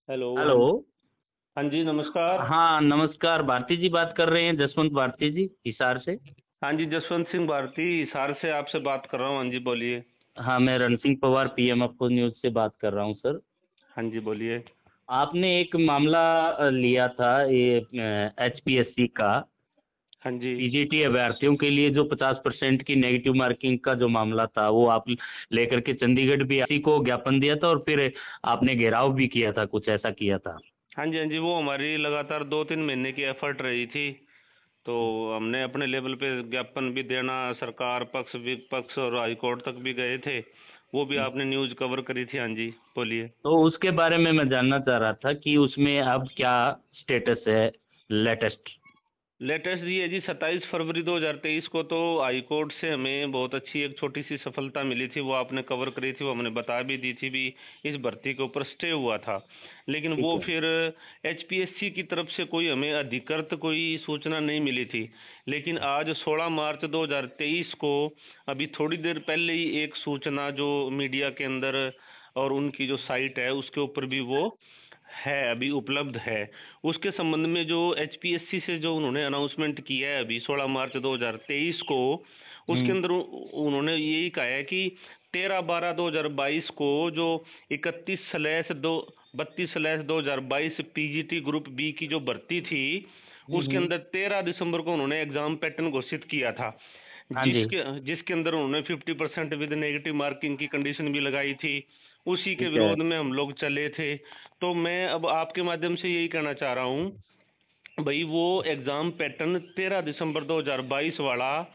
Hello. हाँ hello. जी। हाँ जी, नमस्कार। हाँ नमस्कार, भारती जी बात कर रहे हैं, जसवंत भारती जी हिसार से। हाँ जी, जसवंत सिंह भारती हिसार से आपसे बात कर रहा हूँ। हाँ जी, बोलिए। हाँ, मैं रणसिंह पवार पीएम अफो न्यूज़ से बात कर रहा हूँ सर। हाँ जी, बोलिए। आपने एक मामला लिया था ये एचपीएससी का, हाँ जी। पीजीटी अभ्यर्थियों के लिए जो 50% की नेगेटिव मार्किंग का जो मामला था, वो आप लेकर के चंडीगढ़ भी इसी को ज्ञापन दिया था और फिर आपने घेराव भी किया था, कुछ ऐसा किया था। हाँ जी, हाँ जी, वो हमारी लगातार 2-3 महीने की एफर्ट रही थी। तो हमने अपने लेवल पे ज्ञापन भी देना, सरकार पक्ष विपक्ष और हाई कोर्ट तक भी गए थे। वो भी आपने न्यूज़ कवर करी थी। हाँ जी, बोलिए। तो उसके बारे में मैं जानना चाह रहा था कि उसमें अब क्या स्टेटस है लेटेस्ट। लेटेस्ट ये जी 27 फरवरी 2023 को तो हाई कोर्ट से हमें बहुत अच्छी एक छोटी सी सफलता मिली थी। वो आपने कवर करी थी, वो हमने बता भी दी थी भी। इस भर्ती के ऊपर स्टे हुआ था। लेकिन ठीक वो है। फिर एचपीएससी की तरफ से कोई हमें अधिकृत कोई सूचना नहीं मिली थी। लेकिन आज 16 मार्च 2023 को अभी थोड़ी देर पहले ही एक सूचना जो मीडिया के अंदर और उनकी जो साइट है उसके ऊपर भी वो है, अभी उपलब्ध है। उसके संबंध में जो एचपीएससी से जो उन्होंने अनाउंसमेंट किया है अभी 16 मार्च 2023 को, उसके हम्म। अंदर उन्होंने यही कहा है कि 13/12/2022 को जो 31/32/2022 पीजीटी ग्रुप बी की जो भर्ती थी, उसके हम्म। अंदर 13 दिसंबर को उन्होंने एग्जाम पैटर्न घोषित किया था। हाँ जी। जिसके जिसके अंदर उन्होंने 50% विद नेगेटिव मार्किंग की कंडीशन भी लगाई थी। उसी के ठीक है। विरोध में हम लोग चले थे। तो मैं अब आपके माध्यम से यही कहना चाह रहा हूँ भाई, वो एग्जाम पैटर्न 13 दिसंबर 2022 वाला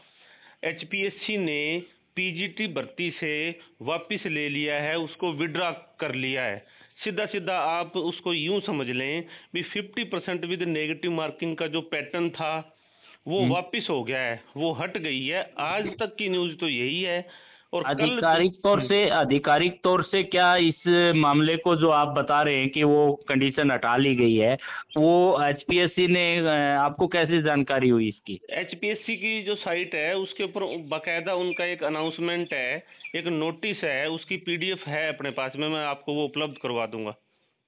एचपीएससी ने पीजीटी भर्ती से वापस ले लिया है, उसको विड्रा कर लिया है। सीधा सीधा आप उसको यूं समझ लें भी 50% विद नेगेटिव मार्किंग का जो पैटर्न था वो हम्म। वापस हो गया है, वो हट गई है। आज तक की न्यूज़ तो यही है। और कल आधिकारिक तौर से क्या इस मामले को जो आप बता रहे हैं कि वो कंडीशन हटा ली गई है, वो एचपीएससी ने आपको कैसे जानकारी हुई इसकी। एचपीएससी की जो साइट है उसके ऊपर बाकायदा उनका एक अनाउंसमेंट है, एक नोटिस है, उसकी पीडीएफ है अपने पास में, मैं आपको वो उपलब्ध करवा दूंगा।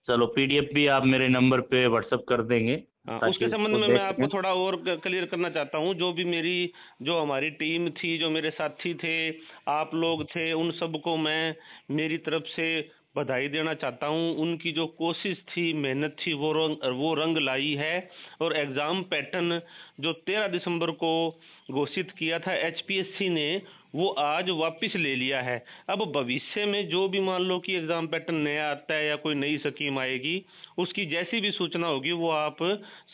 चलो, पीडीएफ भी आप मेरे नंबर पे व्हाट्सअप कर देंगे हाँ, ताकि उसके संबंध उसको में मैं देख आपको सकें। थोड़ा और क्लियर करना चाहता हूँ। जो भी मेरी जो हमारी टीम थी, जो मेरे साथी थे, आप लोग थे, उन सबको मैं मेरी तरफ से बधाई देना चाहता हूँ। उनकी जो कोशिश थी, मेहनत थी, वो रंग लाई है। और एग्ज़ाम पैटर्न जो 13 दिसंबर को घोषित किया था एचपीएससी ने, वो आज वापस ले लिया है। अब भविष्य में जो भी मान लो कि एग्ज़ाम पैटर्न नया आता है या कोई नई स्कीम आएगी, उसकी जैसी भी सूचना होगी वो आप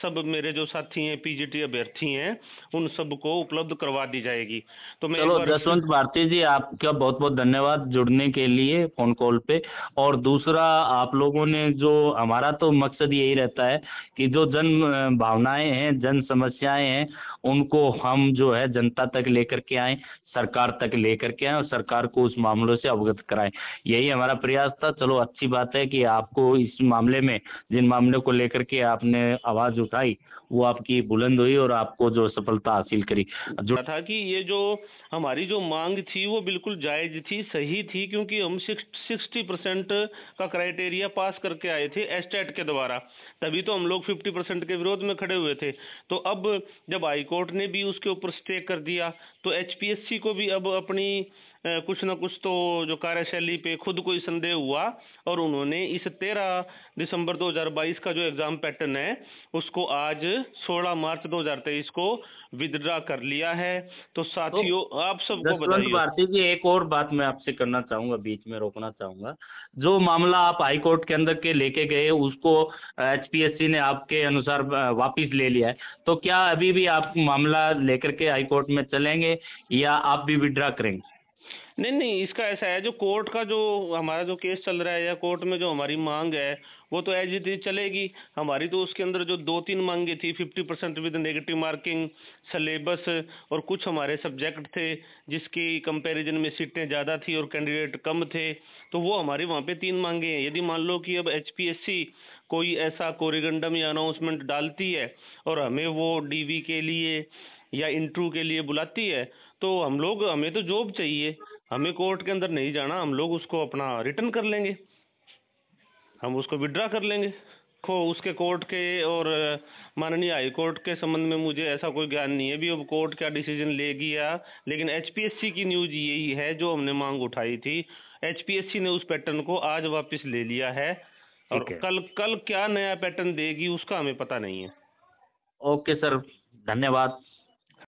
सब मेरे जो साथी हैं, पीजीटी अभ्यर्थी हैं, उन सबको उपलब्ध करवा दी जाएगी। तो मैं एक चलो बार फिर जसवंत भारती जी, आपका बहुत बहुत धन्यवाद जुड़ने के लिए फोन कॉल पे। और दूसरा, आप लोगों ने जो, हमारा तो मकसद यही रहता है कि जो जन भावनाएं हैं, जन समस्याएं हैं, उनको हम जो है जनता तक लेकर के आए, सरकार तक लेकर के आए और सरकार को उस मामलों से अवगत कराएं। यही हमारा प्रयास था। चलो, अच्छी बात है कि आपको इस मामले में, जिन मामलों को लेकर के आपने आवाज उठाई, वो आपकी बुलंद हुई और आपको जो सफलता हासिल करी। था कि ये जो हमारी जो मांग थी वो बिल्कुल जायज थी, सही थी, क्योंकि हम 60% का क्राइटेरिया पास करके आए थे एस्टेट के द्वारा। तभी तो हम लोग 50% के विरोध में खड़े हुए थे। तो अब जब हाई कोर्ट ने भी उसके ऊपर स्टे कर दिया, तो एचपीएससी को भी अब अपनी कुछ ना कुछ तो जो कार्यशैली पे खुद को ही संदेह हुआ, और उन्होंने इस 13 दिसंबर 2022 का जो एग्जाम पैटर्न है उसको आज 16 मार्च 2023 को विदड्रा कर लिया है। तो तो साथियों, आप सबको जसवंत बधाई हो। भारती जी, एक और बात मैं आपसे करना चाहूंगा, बीच में रोकना चाहूंगा। जो मामला आप हाई कोर्ट के अंदर के लेके गए, उसको एचपीएससी ने आपके अनुसार वापिस ले लिया है, तो क्या अभी भी आप मामला लेकर के हाई कोर्ट में चलेंगे या आप भी विड्रा करेंगे। नहीं नहीं, इसका ऐसा है, जो कोर्ट का जो हमारा जो केस चल रहा है या कोर्ट में जो हमारी मांग है वो तो एज इट इज चलेगी हमारी। तो उसके अंदर जो 2-3 मांगे थी, 50% विद नेगेटिव मार्किंग, सिलेबस, और कुछ हमारे सब्जेक्ट थे जिसकी कंपैरिजन में सीटें ज़्यादा थी और कैंडिडेट कम थे, तो वो हमारे वहाँ पे 3 मांगे हैं। यदि मान लो कि अब एचपीएससी कोई ऐसा कोरिगंडम या अनाउंसमेंट डालती है और हमें वो डीवी के लिए या इंटरव्यू के लिए बुलाती है, तो हमें तो जॉब चाहिए, हमें कोर्ट के अंदर नहीं जाना, हम लोग उसको अपना रिटर्न कर लेंगे। हम उसको विड्रा कर लेंगे। देखो उसके कोर्ट के और माननीय हाई कोर्ट के संबंध में मुझे ऐसा कोई ज्ञान नहीं है भी अब कोर्ट क्या डिसीजन लेगी या, लेकिन एचपीएससी की न्यूज़ यही है जो हमने मांग उठाई थी। एचपीएससी ने उस पैटर्न को आज वापस ले लिया है और ठीक है। कल कल क्या नया पैटर्न देगी उसका हमें पता नहीं है। ओके सर, धन्यवाद।